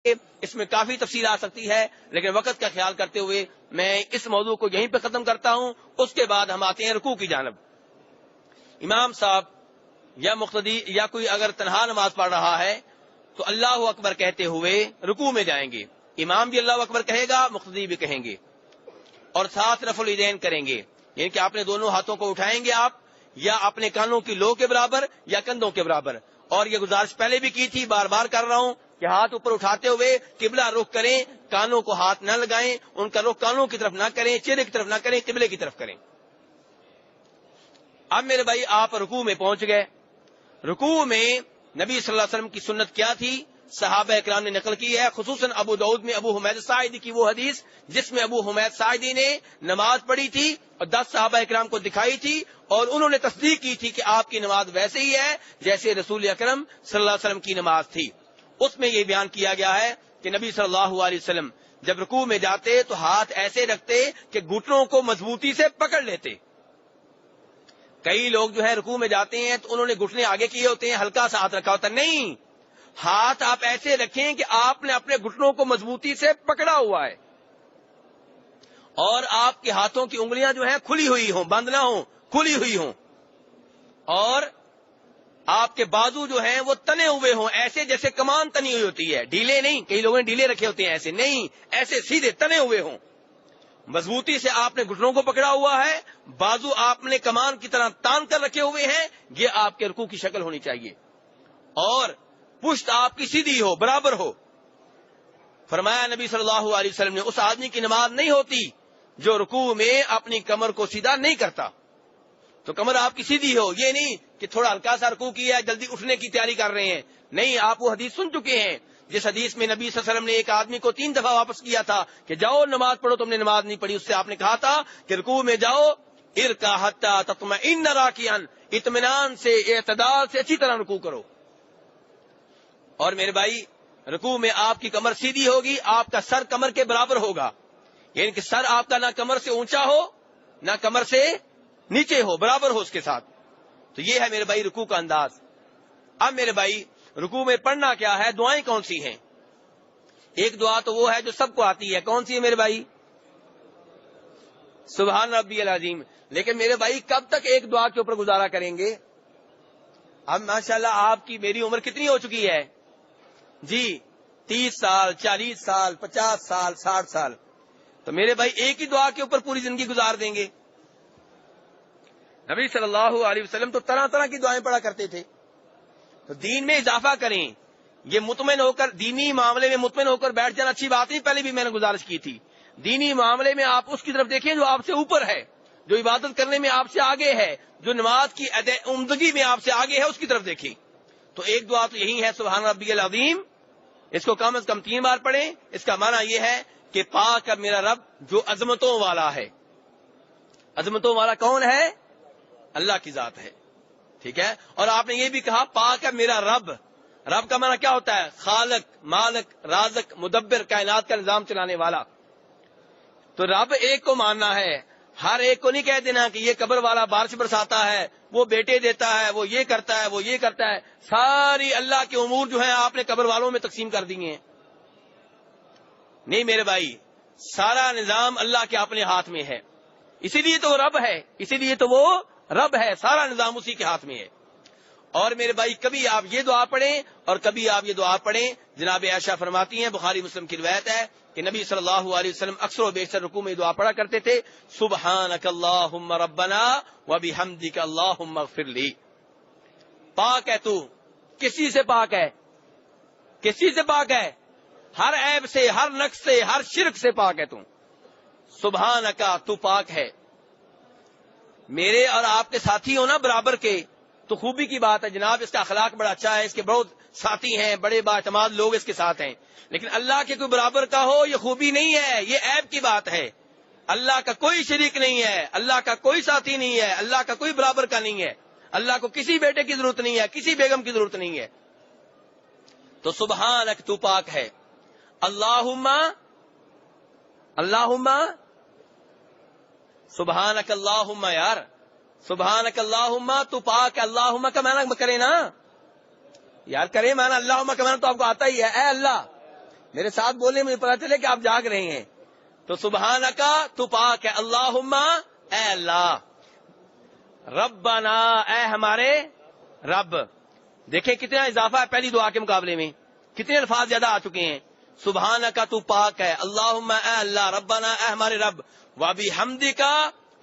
اس میں کافی تفصیل آ سکتی ہے، لیکن وقت کا خیال کرتے ہوئے میں اس موضوع کو یہیں پہ ختم کرتا ہوں. اس کے بعد ہم آتے ہیں رکوع کی جانب. امام صاحب یا مقتدی یا کوئی اگر تنہا نماز پڑھ رہا ہے تو اللہ اکبر کہتے ہوئے رکوع میں جائیں گے. امام بھی اللہ اکبر کہے گا، مقتدی بھی کہیں گے، اور ساتھ رفع الیدین کریں گے. یعنی کہ اپنے دونوں ہاتھوں کو اٹھائیں گے آپ، یا اپنے کانوں کی لو کے برابر یا کندھوں کے برابر. اور یہ گزارش پہلے بھی کی تھی، بار بار کر رہا ہوں کہ ہاتھ اوپر اٹھاتے ہوئے قبلہ رخ کریں، کانوں کو ہاتھ نہ لگائیں، ان کا رخ کانوں کی طرف نہ کریں، چہرے کی طرف نہ کریں، قبلے کی طرف کریں. اب میرے بھائی آپ رکوع میں پہنچ گئے. رکوع میں نبی صلی اللہ علیہ وسلم کی سنت کیا تھی؟ صحابہ اکرام نے نقل کی ہے، خصوصاً ابو داؤد میں ابو حمید ساعدی کی وہ حدیث جس میں ابو حمید ساعدی نے نماز پڑھی تھی اور 10 صحابہ اکرام کو دکھائی تھی، اور انہوں نے تصدیق کی تھی کہ آپ کی نماز ویسے ہی ہے جیسے رسول اکرم صلی اللہ علیہ وسلم کی نماز تھی. اس میں یہ بیان کیا گیا ہے کہ نبی صلی اللہ علیہ وسلم جب رکوع میں جاتے تو ہاتھ ایسے رکھتے کہ گھٹنوں کو مضبوطی سے پکڑ لیتے. کئی لوگ جو ہے رکوع میں جاتے ہیں تو انہوں نے گھٹنے آگے کیے ہوتے ہیں، ہلکا سا ہاتھ رکھا ہوتا ہے. نہیں، ہاتھ آپ ایسے رکھیں کہ آپ نے اپنے گھٹنوں کو مضبوطی سے پکڑا ہوا ہے، اور آپ کے ہاتھوں کی انگلیاں جو ہیں کھلی ہوئی ہوں، بند نہ ہوں، کھلی ہوئی ہوں، اور آپ کے بازو جو ہیں وہ تنے ہوئے ہوں، ایسے جیسے کمان تنی ہوئی ہوتی ہے، ڈھیلے نہیں. کئی لوگوں نے ڈھیلے رکھے ہوتے ہیں، ایسے نہیں، ایسے سیدھے تنے ہوئے ہوں. مضبوطی سے آپ نے گھٹنوں کو پکڑا ہوا ہے، بازو آپ نے کمان کی طرح تان کر رکھے ہوئے ہیں. یہ آپ کے رکوع کی شکل ہونی چاہیے، اور پشت آپ کی سیدھی ہو، برابر ہو. فرمایا نبی صلی اللہ علیہ وسلم نے اس آدمی کی نماز نہیں ہوتی جو رکوع میں اپنی کمر کو سیدھا نہیں کرتا. تو کمر آپ کی سیدھی ہو، یہ نہیں کہ تھوڑا ہلکا سا رکوع کیا ہے، جلدی اٹھنے کی تیاری کر رہے ہیں. نہیں، آپ وہ حدیث سن چکے ہیں جس حدیث میں نبی صلی اللہ علیہ وسلم نے ایک آدمی کو 3 دفعہ واپس کیا تھا کہ جاؤ نماز پڑھو، تم نے نماز نہیں پڑھی. اس سے آپ نے کہا تھا کہ رکوع میں جاؤ، ارکع حتی تطمئن راکعا، اطمینان سے، اعتدال سے اچھی طرح رکوع کرو. اور میرے بھائی رکوع میں آپ کی کمر سیدھی ہوگی، آپ کا سر کمر کے برابر ہوگا. یعنی کہ سر آپ کا نہ کمر سے اونچا ہو نہ کمر سے نیچے ہو، برابر ہو اس کے ساتھ. تو یہ ہے میرے بھائی رکوع کا انداز. اب میرے بھائی رکوع میں پڑھنا کیا ہے، دعائیں کون سی ہیں؟ ایک دعا تو وہ ہے جو سب کو آتی ہے. کون سی ہے میرے بھائی؟ سبحان ربی العظیم. لیکن میرے بھائی کب تک ایک دعا کے اوپر گزارا کریں گے؟ اب ماشاءاللہ آپ کی میری عمر کتنی ہو چکی ہے جی؟ 30 سال، 40 سال، 50 سال، 60 سال. تو میرے بھائی ایک ہی دعا کے اوپر پوری زندگی گزار دیں گے؟ نبی صلی اللہ علیہ وسلم تو طرح طرح کی دعائیں پڑھا کرتے تھے. تو دین میں اضافہ کریں. یہ مطمئن ہو کر دینی معاملے میں مطمئن ہو کر بیٹھ جانا اچھی بات نہیں، پہلے بھی میں نے گزارش کی تھی. دینی معاملے میں آپ اس کی طرف دیکھیں جو آپ سے اوپر ہے، جو عبادت کرنے میں آپ سے آگے ہے، جو نماز کی عمدگی میں آپ سے آگے ہے، اس کی طرف دیکھیں. تو ایک دعا تو یہی ہے سبحان ربی العظیم. اس کو کم از کم 3 بار پڑھیں. اس کا معنی یہ ہے کہ پاک ہے میرا رب جو عظمتوں والا ہے. عظمتوں والا کون ہے؟ اللہ کی ذات ہے. ٹھیک ہے. اور آپ نے یہ بھی کہا پاک ہے میرا رب. رب کا معنی کیا ہوتا ہے؟ خالق، مالک، رازق، مدبر، کائنات کا نظام چلانے والا. تو رب ایک کو ماننا ہے، ہر ایک کو نہیں کہہ دینا کہ یہ قبر والا بارش برساتا ہے، وہ بیٹے دیتا ہے، وہ یہ کرتا ہے، وہ یہ کرتا ہے. ساری اللہ کے امور جو ہیں آپ نے قبر والوں میں تقسیم کر دیے ہیں. نہیں میرے بھائی، سارا نظام اللہ کے اپنے ہاتھ میں ہے. اسی لیے تو وہ رب ہے، اسی لیے تو وہ رب ہے. سارا نظام اسی کے ہاتھ میں ہے. اور میرے بھائی کبھی آپ یہ دعا پڑھیں اور کبھی آپ یہ دعا پڑھیں. جناب عائشہ فرماتی ہیں، بخاری مسلم کی روایت ہے کہ نبی صلی اللہ علیہ وسلم اکثر و بیشتر رکوع میں دعا پڑھا کرتے تھے، سبحانک اللہم ربنا وبحمدک اللہم اغفر لی. پاک ہے تو، کس چیز سے پاک ہے؟ کس چیز سے پاک ہے؟ ہر عیب سے، ہر نقص سے، ہر شرک سے پاک ہے تو. سبحانکا، تو پاک ہے. میرے اور آپ کے ساتھی ہو نا برابر کے، تو خوبی کی بات ہے جناب. اس کا اخلاق بڑا اچھا ہے، اس کے بہت ساتھی ہیں، بڑے بااعتماد لوگ اس کے ساتھ ہیں. لیکن اللہ کے کوئی برابر کا ہو یہ خوبی نہیں ہے، یہ عیب کی بات ہے. اللہ کا کوئی شریک نہیں ہے، اللہ کا کوئی ساتھی نہیں ہے، اللہ کا کوئی برابر کا نہیں ہے. اللہ کو کسی بیٹے کی ضرورت نہیں ہے، کسی بیگم کی ضرورت نہیں ہے. تو سبحانک، تو پاک ہے. اللہم، اللہم، سبحانک اللہم. یار سبحانک اللہم، تو پاک. اللہم کا معنی کرے نا یار، کرے معنی. اللہم کا معنی تو آپ کو آتا ہی ہے، اے اللہ. میرے ساتھ بولنے مجھے پتا چلے کہ آپ جاگ رہے ہیں. تو سبحانکا تو پاک ہے، اللہم اے اللہ، ربنا اے ہمارے رب. دیکھیں کتنا اضافہ ہے پہلی دعا کے مقابلے میں، کتنے الفاظ زیادہ آ چکے ہیں. سبحانکا تو پاک ہے، اللہم اے اللہ، ربنا اے ہمارے رب، وبحمدکا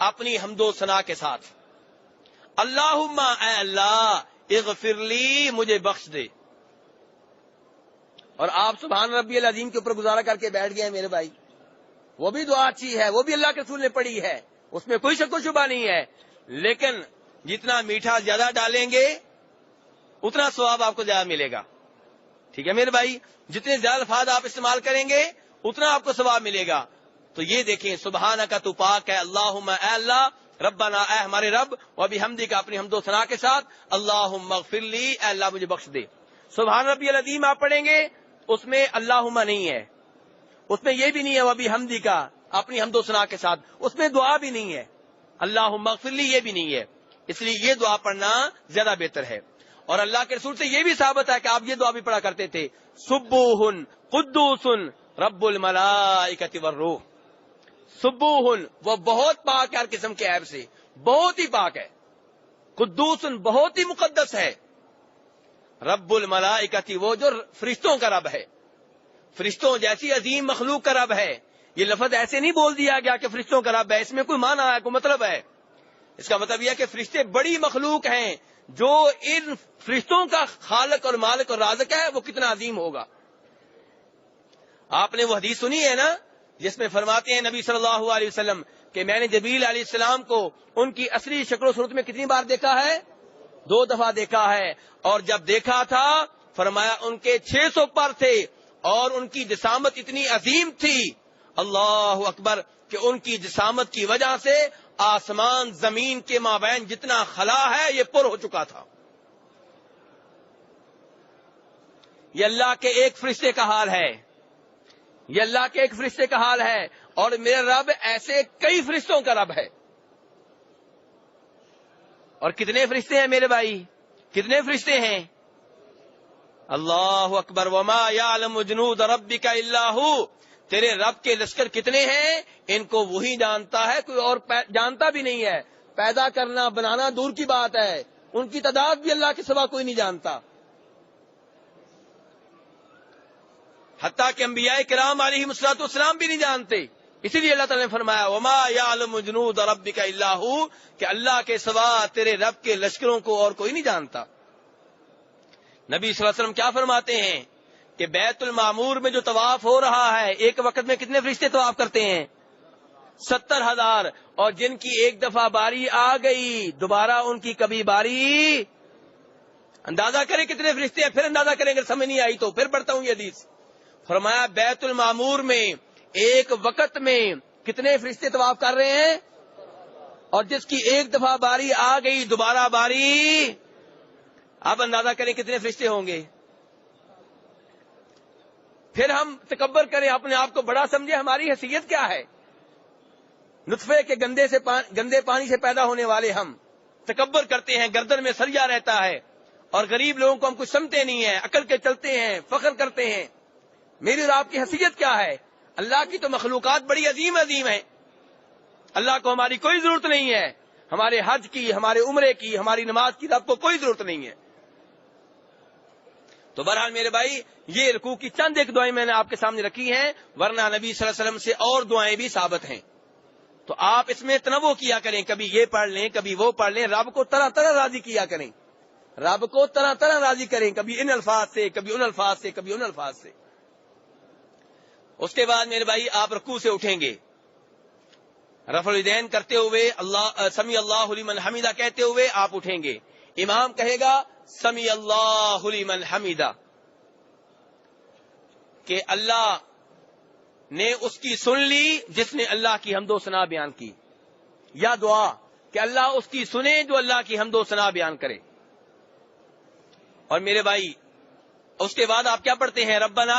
اپنی حمد و ثنا کے ساتھ، اللہم اے اللہ، اغفر لی مجھے بخش دے. اور آپ سبحان ربی العظیم کے اوپر گزارا کر کے بیٹھ گئے ہیں میرے بھائی. وہ بھی دعا اچھی ہے، وہ بھی اللہ کے رسول نے پڑھی ہے، اس میں کوئی شک و شبہ نہیں ہے، لیکن جتنا میٹھا زیادہ ڈالیں گے اتنا ثواب آپ کو زیادہ ملے گا. ٹھیک ہے میرے بھائی، جتنے زیادہ الفاظ آپ استعمال کریں گے اتنا آپ کو ثواب ملے گا. تو یہ دیکھیں، سبحانکا تو پاک ہے، اللہم اے اللہ، ربنا اے ہمارے رب، وبحمدکا اپنی حمد و ثنا کے ساتھ، اللہم اغفر لی اے اللہ مجھے بخش دے. سبحان ربی العظیم آپ پڑھیں گے، اس میں اللہم نہیں ہے، اس میں یہ بھی نہیں ہے وبحمدکا اپنی حمد و ثنا کے ساتھ، اس میں دعا بھی نہیں ہے، اللہم اغفر لی یہ بھی نہیں ہے. اس لیے یہ دعا پڑھنا زیادہ بہتر ہے. اور اللہ کے رسول سے یہ بھی ثابت ہے کہ آپ یہ دعا بھی پڑھا کرتے تھے، سبوح قدوس رب الملائکۃ والروح. سبوح وہ بہت پاک ہے ہر قسم کے عیب سے، بہت ہی پاک ہے. قدوس بہت ہی مقدس ہے. رب الملائکۃ وہ جو فرشتوں کا رب ہے، فرشتوں جیسی عظیم مخلوق کا رب ہے. یہ لفظ ایسے نہیں بول دیا گیا کہ فرشتوں کا رب ہے، اس میں کوئی معنی ہے، کوئی مطلب ہے. اس کا مطلب یہ ہے کہ فرشتے بڑی مخلوق ہیں، جو ان فرشتوں کا خالق اور مالک اور رازق ہے وہ کتنا عظیم ہوگا. آپ نے وہ حدیث سنی ہے نا جس میں فرماتے ہیں نبی صلی اللہ علیہ وسلم کہ میں نے جبریل علیہ السلام کو ان کی اصلی شکل و صورت میں کتنی بار دیکھا ہے؟ 2 دفعہ دیکھا ہے. اور جب دیکھا تھا فرمایا ان کے 600 پر تھے اور ان کی جسامت اتنی عظیم تھی، اللہ اکبر، کہ ان کی جسامت کی وجہ سے آسمان زمین کے مابین جتنا خلا ہے یہ پر ہو چکا تھا. یہ اللہ کے ایک فرشتے کا حال ہے، یہ اللہ کے ایک فرشتے کا حال ہے. اور میرا رب ایسے کئی فرشتوں کا رب ہے. اور کتنے فرشتے ہیں میرے بھائی؟ کتنے فرشتے ہیں؟ اللہ اکبر، وما یعلم جنود ربک الا ہو. تیرے رب کے لشکر کتنے ہیں ان کو وہی جانتا ہے، کوئی اور جانتا بھی نہیں ہے. پیدا کرنا بنانا دور کی بات ہے، ان کی تعداد بھی اللہ کے سوا کوئی نہیں جانتا. حتیٰ کہ انبیاء کرام علیہم الصلوۃ والسلام بھی نہیں جانتے. اسی لیے اللہ تعالی نے فرمایا وما یعلم جنود ربک الا ہو، کہ اللہ کے سوا تیرے رب کے لشکروں کو اور کوئی نہیں جانتا. نبی صلی اللہ علیہ وسلم کیا فرماتے ہیں کہ بیت المعمور میں جو طواف ہو رہا ہے ایک وقت میں کتنے فرشتے طواف کرتے ہیں؟ 70,000. اور جن کی ایک دفعہ باری آ گئی دوبارہ ان کی کبھی باری، اندازہ کریں کتنے فرشتے ہیں، پھر اندازہ کریں اگر سمجھ نہیں آئی تو پھر پڑھتا ہوں یہ حدیث. فرمایا بیت المعمور میں ایک وقت میں کتنے فرشتے طواف کر رہے ہیں، اور جس کی ایک دفعہ باری آ گئی دوبارہ باری، آپ اندازہ کریں کتنے فرشتے ہوں گے. پھر ہم تکبر کریں، اپنے آپ کو بڑا سمجھے، ہماری حیثیت کیا ہے؟ نطفے کے گندے پانی سے پیدا ہونے والے ہم تکبر کرتے ہیں، گردن میں سریا رہتا ہے، اور غریب لوگوں کو ہم کچھ سمجھتے نہیں ہیں، عقل کے چلتے ہیں، فخر کرتے ہیں. میری اور آپ کی حیثیت کیا ہے؟ اللہ کی تو مخلوقات بڑی عظیم عظیم ہیں، اللہ کو ہماری کوئی ضرورت نہیں ہے. ہمارے حج کی، ہمارے عمرے کی، ہماری نماز کی آپ کو کوئی ضرورت نہیں ہے. تو بہرحال میرے بھائی یہ رکوع کی چند ایک دعائیں میں نے آپ کے سامنے رکھی ہیں، ورنہ نبی صلی اللہ علیہ وسلم سے اور دعائیں بھی ثابت ہیں. تو آپ اس میں تنوع کیا کریں، کبھی یہ پڑھ لیں کبھی وہ پڑھ لیں، رب کو طرح طرح راضی کیا کریں، رب کو طرح طرح راضی کریں، کبھی ان الفاظ سے کبھی ان الفاظ سے کبھی ان الفاظ سے. اس کے بعد میرے بھائی آپ رکوع سے اٹھیں گے، رفع الیدین کرتے ہوئے اللہ سمیع اللہ لمن حمیدہ کہتے ہوئے آپ اٹھیں گے. امام کہے گا سمیع اللہ لمن حمیدہ، کہ اللہ نے اس کی سن لی جس نے اللہ کی حمد و ثنا بیان کی، یا دعا کہ اللہ اس کی سنے جو اللہ کی حمد و ثنا بیان کرے. اور میرے بھائی اس کے بعد آپ کیا پڑھتے ہیں؟ ربنا،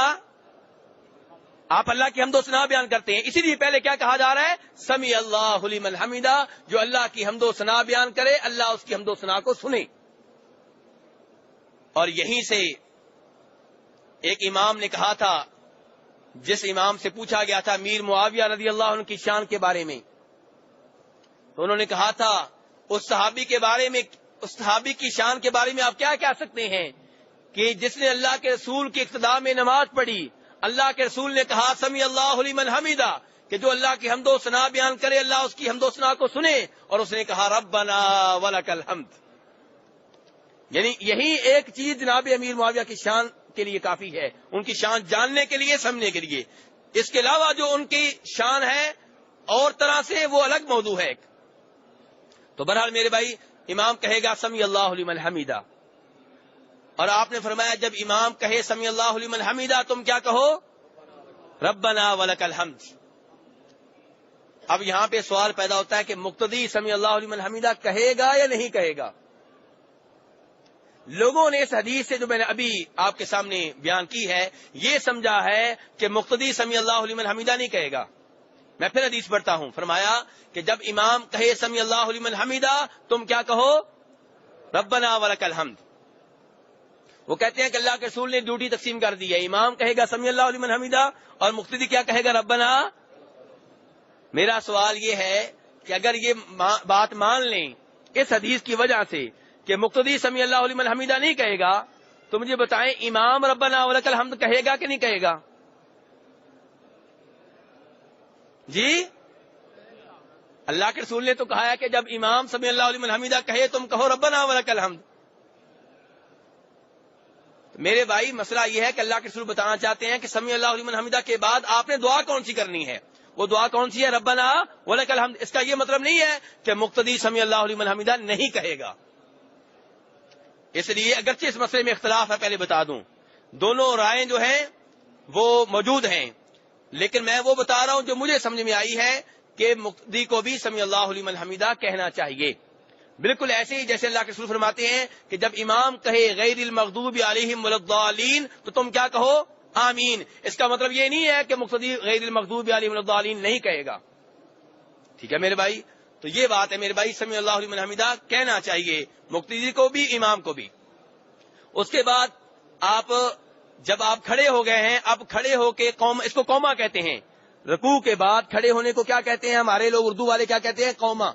آپ اللہ کی حمد و ثنا بیان کرتے ہیں. اسی لیے پہلے کیا کہا جا رہا ہے؟ سمیع اللہ لمن حمیدہ، جو اللہ کی حمد و ثنا بیان کرے اللہ اس کی حمد و ثنا کو سنے. اور یہیں سے ایک امام نے کہا تھا جس امام سے پوچھا گیا تھا امیر معاویہ رضی اللہ عنہ کی شان کے بارے میں، تو انہوں نے کہا تھا اس صحابی کی شان کے بارے میں آپ کیا کہہ سکتے ہیں کہ جس نے اللہ کے رسول کی اقتداء میں نماز پڑھی، اللہ کے رسول نے کہا سمی اللہ لمن حمیدہ، کہ جو اللہ کی حمد و ثنا بیان کرے اللہ اس کی حمد و ثنا کو سنے، اور اس نے کہا ربنا ولک الحمد. یعنی یہی ایک چیز جناب امیر معاویہ کی شان کے لیے کافی ہے، ان کی شان جاننے کے لیے، سمجھنے کے لیے. اس کے علاوہ جو ان کی شان ہے اور طرح سے وہ الگ موضوع ہے. تو بہرحال میرے بھائی امام کہے گا سمی اللہ لمن حمیدہ، اور آپ نے فرمایا جب امام کہے سمی اللہ لمن حمیدہ تم کیا کہو؟ ربنا ولک الحمد. اب یہاں پہ سوال پیدا ہوتا ہے کہ مقتدی سمی اللہ لمن حمیدہ کہے گا یا نہیں کہے گا؟ لوگوں نے اس حدیث سے جو میں نے ابھی آپ کے سامنے بیان کی ہے یہ سمجھا ہے کہ مقتدی سمی اللہ لمن حمیدہ نہیں کہے گا. میں پھر حدیث پڑھتا ہوں. فرمایا کہ جب امام کہے سمی اللہ لمن حمیدہ تم کیا کہو؟ ربنا ولک الحمد. وہ کہتے ہیں کہ اللہ کے رسول نے ڈیوٹی تقسیم کر دی ہے، امام کہے گا سمی اللہ لمن حمیدہ اور مقتدی کیا کہے گا؟ ربنا. میرا سوال یہ ہے کہ اگر یہ بات مان لیں اس حدیث کی وجہ سے کہ مقتدی سمی اللہ لمن حمیدہ نہیں کہے گا، تو مجھے بتائیں امام ربنا ولک الحمد کہے گا کہ نہیں کہے گا؟ جی اللہ کے رسول نے تو کہا ہے کہ جب امام سمی اللہ لمن حمیدہ کہے تم کہو ربنا ولک الحمد. میرے بھائی مسئلہ یہ ہے کہ اللہ کے رسول بتانا چاہتے ہیں کہ سمی اللہ لمن حمیدہ کے بعد آپ نے دعا کون سی کرنی ہے؟ وہ دعا کون سی ہے؟ ربنا ولک الحمد. اس کا یہ مطلب نہیں ہے کہ مقتدی سمی اللہ لمن حمیدہ نہیں کہے گا. اس لیے اگرچہ اس مسئلے میں اختلاف ہے، پہلے بتا دوں دونوں رائے جو ہیں وہ موجود ہیں، لیکن میں وہ بتا رہا ہوں جو مجھے سمجھ میں آئی ہے کہ مقتدی کو بھی سمی اللہ لمن حمیدہ کہنا چاہیے. بالکل ایسے ہی جیسے اللہ کے رسول فرماتے ہیں کہ جب امام کہے غیر المغضوب علیہم ولا الضالین تو تم کیا کہو؟ آمین. اس کا مطلب یہ نہیں ہے کہ مقتدی غیر المغضوب علیہم ولا الضالین نہیں کہے گا. ٹھیک ہے میرے بھائی، تو یہ بات ہے میرے بھائی سمی اللہ لمن حمیدہ کہنا چاہیے مقتدی کو بھی امام کو بھی. اس کے بعد جب آپ کھڑے ہو گئے ہیں، اب کھڑے ہو کے اس کو قوما کہتے ہیں. رکوع کے بعد کھڑے ہونے کو کیا کہتے ہیں؟ ہمارے لوگ اردو والے کیا کہتے ہیں؟ قوما.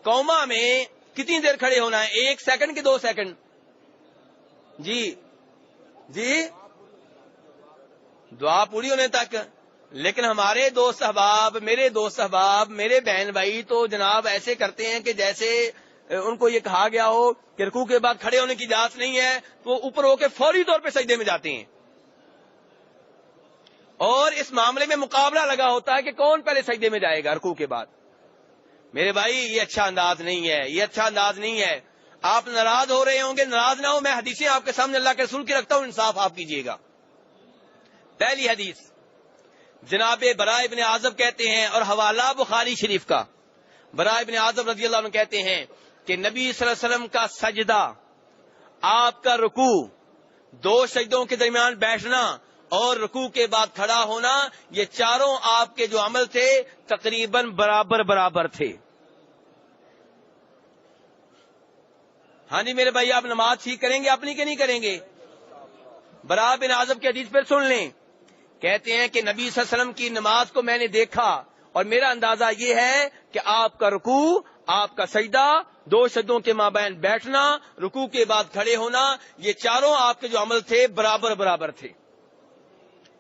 قوما میں کتنی دیر کھڑے ہونا ہے؟ 1 سیکنڈ کہ 2 سیکنڈ؟ جی دعا پوری ہونے تک. لیکن ہمارے دوست احباب، میرے بہن بھائی تو جناب ایسے کرتے ہیں کہ جیسے ان کو یہ کہا گیا ہو کہ رکوع کے بعد کھڑے ہونے کی اجازت نہیں ہے، تو اوپر ہو کے فوری طور پہ سجدے میں جاتے ہیں، اور اس معاملے میں مقابلہ لگا ہوتا ہے کہ کون پہلے سجدے میں جائے گا رکوع کے بعد. میرے بھائی یہ اچھا انداز نہیں ہے. آپ ناراض ہو رہے ہوں گے، ناراض نہ ہو، میں حدیثیں آپ کے سامنے اللہ کے رسول کی رکھتا ہوں، انصاف آپ کیجیے گا. پہلی حدیث جناب براء ابن عازب کہتے ہیں، اور حوالہ بخاری شریف کا، براء ابن عازب رضی اللہ عنہ کہتے ہیں کہ نبی صلی اللہ علیہ وسلم کا سجدہ، آپ کا رکوع، 2 سجدوں کے درمیان بیٹھنا اور رکوع کے بعد کھڑا ہونا، یہ چاروں آپ کے جو عمل تھے تقریباً برابر تھے. ہاں جی میرے بھائی، آپ نماز ٹھیک کریں گے اپنی کہ نہیں کریں گے؟ براء بن عازب کی حدیث پھر سن لیں. کہتے ہیں کہ نبی صلی اللہ علیہ وسلم کی نماز کو میں نے دیکھا اور میرا اندازہ یہ ہے کہ آپ کا رکوع، آپ کا سجدہ، 2 سجدوں کے مابین بیٹھنا، رکوع کے بعد کھڑے ہونا، یہ چاروں آپ کے جو عمل تھے برابر تھے.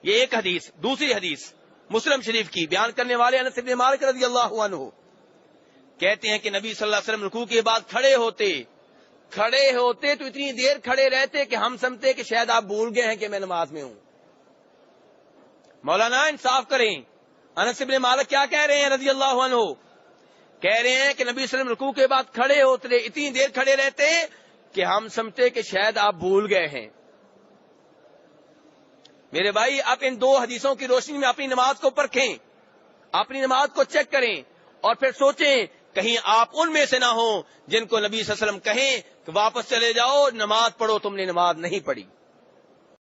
یہ ایک حدیث. دوسری حدیث مسلم شریف کی، بیان کرنے والے انس بن مالک رضی اللہ عنہ کہتے ہیں کہ نبی صلی اللہ علیہ وسلم رکوع کے بعد کھڑے ہوتے تو اتنی دیر کھڑے رہتے کہ ہم سمجھتے کہ شاید آپ بھول گئے ہیں کہ میں نماز میں ہوں. مولانا انصاف کریں، انس بن مالک کیا کہہ رہے ہیں رضی اللہ عنہ؟ کہہ رہے ہیں کہ نبی صلی اللہ علیہ وسلم رکوع کے بعد کھڑے ہوتے، اتنی دیر کھڑے رہتے کہ ہم سمجھتے کہ شاید آپ بھول گئے ہیں. میرے بھائی اب ان 2 حدیثوں کی روشنی میں اپنی نماز کو پرکھیں، اپنی نماز کو چیک کریں اور پھر سوچیں کہیں آپ ان میں سے نہ ہوں جن کو نبی صلی اللہ علیہ وسلم کہیں کہ واپس چلے جاؤ، نماز پڑھو، تم نے نماز نہیں پڑھی.